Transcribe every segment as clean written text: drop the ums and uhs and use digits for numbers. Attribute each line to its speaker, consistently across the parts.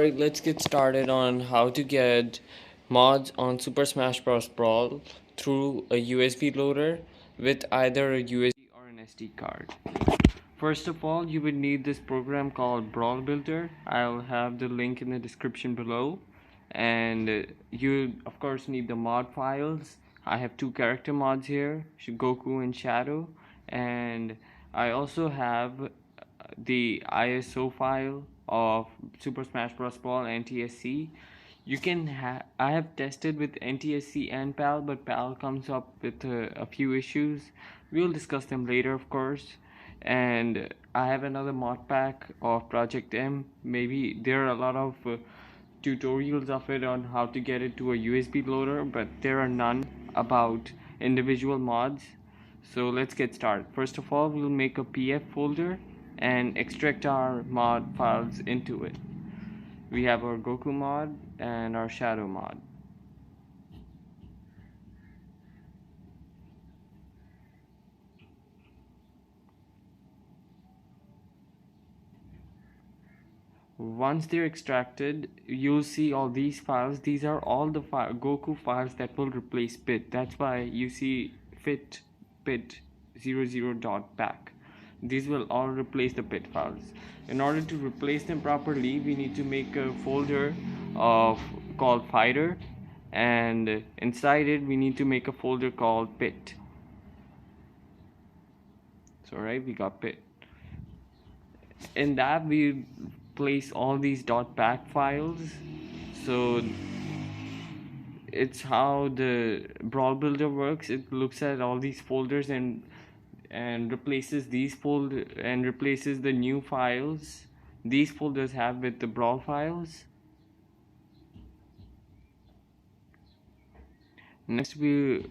Speaker 1: Alright, let's get started on how to get mods on Super Smash Bros Brawl through a USB loader with either a USB or an SD card. First of all, you would need this program called Brawl Builder. I'll have the link in the description below. And you of course need the mod files. I have two character mods here, Goku and Shadow, and I also have the ISO file of Super Smash Bros Brawl NTSC. I have tested with NTSC and PAL, but PAL comes up with a few issues. We'll discuss them later, of course. And I have another mod pack of Project M. Maybe there are a lot of tutorials of it on how to get it to a USB loader, but there are none about individual mods. So let's get started. First of all, we'll make a PF folder and extract our mod files into it. We have our Goku mod and our Shadow mod. Once they're extracted, you'll see all these files. These are all the Goku files that will replace bit. That's why you see fit bit 00.back. These will all replace the bit files. In order to replace them properly, we need to make a folder called fighter, and inside it we need to make a folder called bit. So right, we got bit. In that we place all these .back files. So it's how the Brawl Builder works. It looks at all these folders and replaces replaces the new files these folders have with the Brawl files. Next, every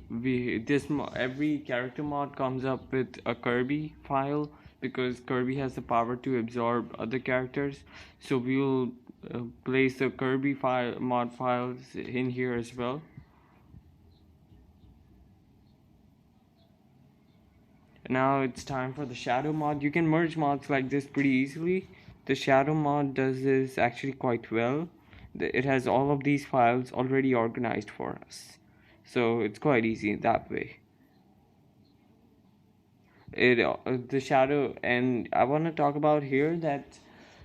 Speaker 1: character mod comes up with a Kirby file, because Kirby has the power to absorb other characters. So we will place the Kirby mod files in here as well. Now it's time for the Shadow mod. You can merge mods like this pretty easily. The Shadow mod does this actually quite well. It has all of these files already organized for us, so it's quite easy that way. The Shadow, and I want to talk about here that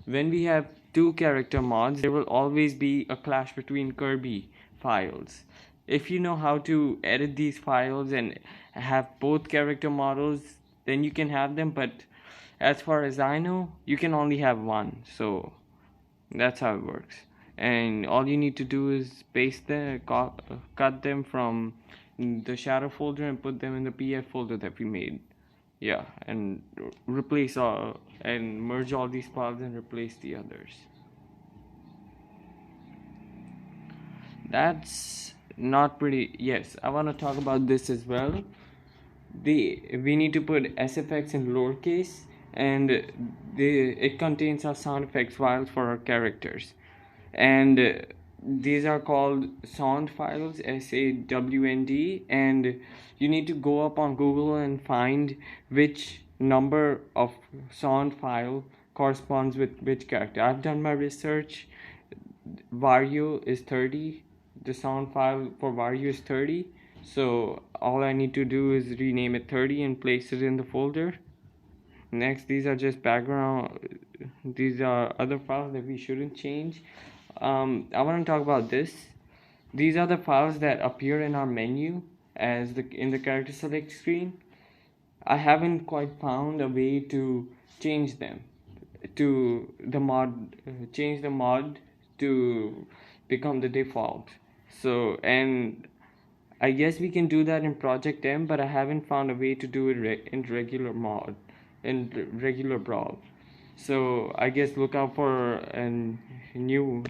Speaker 1: when we have two character mods, there will always be a clash between Kirby files. If you know how to edit these files and have both character models, then you can have them, but as far as I know, you can only have one. So that's how it works. And all you need to do is paste them, cut them from the Shadow folder and put them in the PF folder that we made. Yeah, and replace all and merge all these files and replace the others. That's not pretty. Yes, I want to talk about this as well. We need to put SFX in lowercase, and it contains our sound effects files for our characters, and these are called sound files, SAWND, and you need to go up on Google and find which number of sound file corresponds with which character. I've done my research. Wario is 30. The sound file for Wario is 30. So all I need to do is rename it 30 and place it in the folder. Next, these are just background. These are other files that we shouldn't change. I want to talk about this. These are the files that appear in our menu in the character select screen. I haven't quite found a way to change them to the mod, change the mod to become the default. So, and I guess we can do that in Project M, but I haven't found a way to do it in regular Brawl. So I guess look out for a new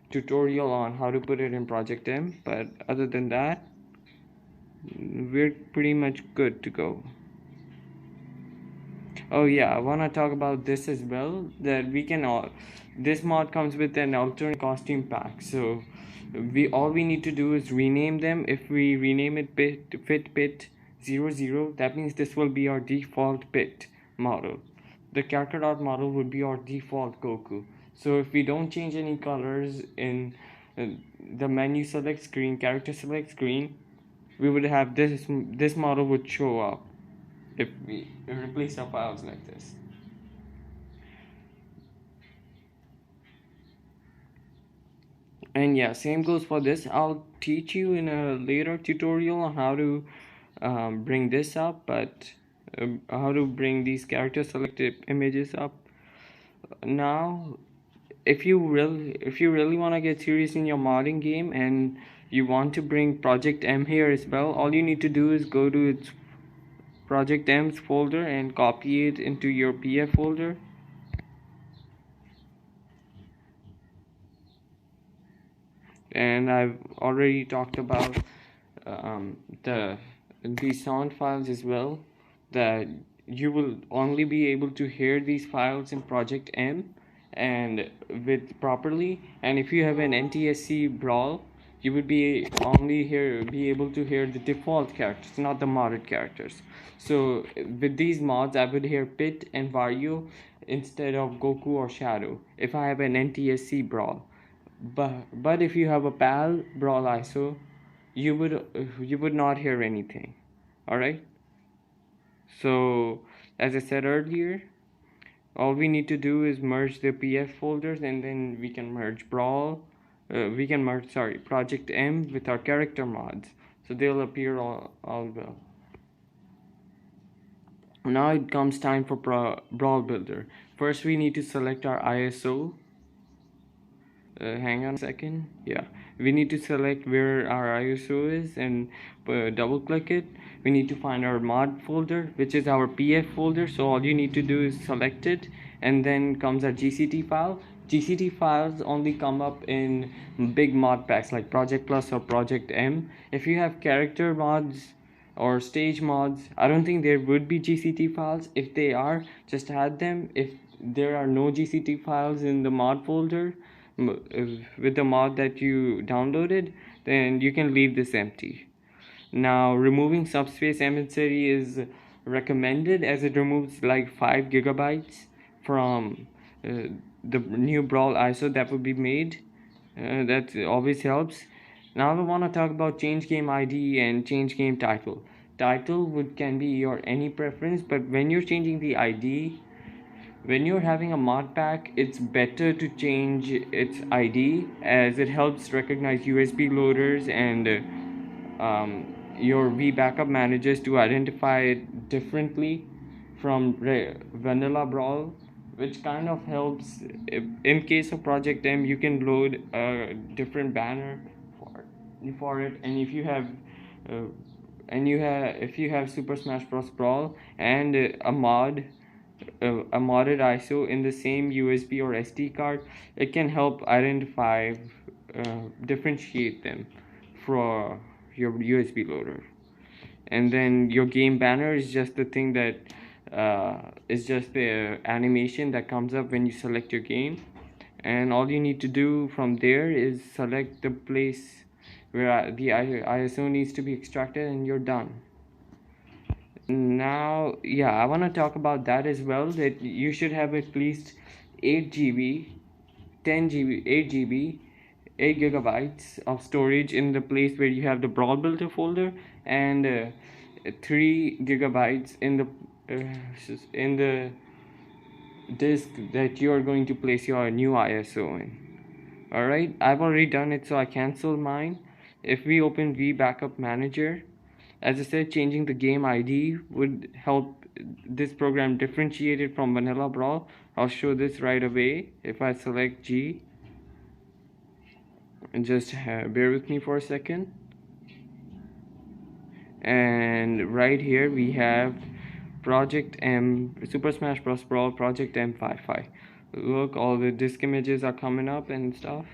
Speaker 1: tutorial on how to put it in Project M, but other than that, we're pretty much good to go. Oh yeah, I want to talk about this as well, that this mod comes with an alternate costume pack. So all we need to do is rename them. If we rename it fit bit 00, that means this will be our default bit model. The character model would be our default Goku. So if we don't change any colors in uh, the menu select screen, character select screen, we would have this model would show up if we replace our files like this. And yeah, same goes for this. I'll teach you in a later tutorial on how to bring this up, but how to bring these character selected images up. Now, if you really want to get serious in your modding game and you want to bring Project M here as well, all you need to do is go to its Project M's folder and copy it into your PF folder. And I've already talked about um, the these sound files as well, that you will only be able to hear these files in Project M and with properly. And if you have an NTSC Brawl, you would be able to hear the default characters, not the modded characters. So with these mods, I would hear Pit and Wario instead of Goku or Shadow if I have an NTSC Brawl. But if you have a PAL Brawl ISO, you would not hear anything. All right. So as I said earlier, all we need to do is merge the PF folders, and then we can merge Project M with our character mods, so they'll appear all well. Now it comes time for Brawl Builder. First we need to select our ISO. Hang on a second. Yeah, we need to select where our ISO is and double click it. We need to find our mod folder, which is our PF folder. So all you need to do is select it, and then comes our GCT file. GCT files only come up in big mod packs like Project Plus or Project M. If you have character mods or stage mods, I don't think there would be GCT files. If they are, just add them. If there are no GCT files in the mod folder, with the mod that you downloaded, then you can leave this empty. Now removing subspace emissary is recommended, as it removes like 5 gigabytes from the new Brawl ISO that will be made. That always helps. Now we want to talk about change game ID and change game title. Title can be your any preference, but when you're changing the ID, when you're having a mod pack, it's better to change its ID, as it helps recognize USB loaders and your V backup managers to identify it differently from vanilla Brawl, which kind of helps. In case of Project M, you can load a different banner for it, and uh, if you have Super Smash Bros Brawl and a modded ISO in the same USB or SD card, it can help identify, differentiate them for your USB loader. And then your game banner is just the thing that is just the animation that comes up when you select your game. And all you need to do from there is select the place where the ISO needs to be extracted, and you're done. Now, yeah, I want to talk about that as well, that you should have at least 8 GB, 10 GB, 8 GB, 8 gigabytes of storage in the place where you have the Brawl Builder folder, and 3 gigabytes in the disk that you are going to place your new ISO in. Alright, I've already done it, so I canceled mine. If we open V Backup Manager, as I said, changing the game ID would help this program differentiate it from vanilla Brawl. I'll show this right away. If I select G, and just bear with me for a second. And right here we have Project M, Super Smash Bros Brawl, Project M55. Look, all the disk images are coming up and stuff.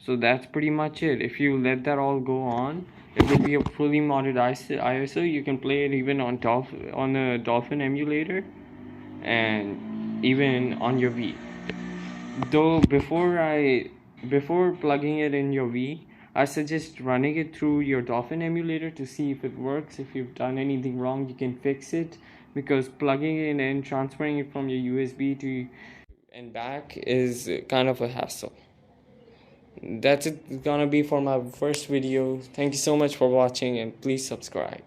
Speaker 1: So that's pretty much it. If you let that all go on, it will be a fully modded ISO. You can play it even on a Dolphin emulator, and even on your V. Though before plugging it in your V, I suggest running it through your Dolphin emulator to see if it works. If you've done anything wrong, you can fix it, because plugging it in and transferring it from your USB to and back is kind of a hassle. That's it gonna be for my first video. Thank you so much for watching, and please subscribe.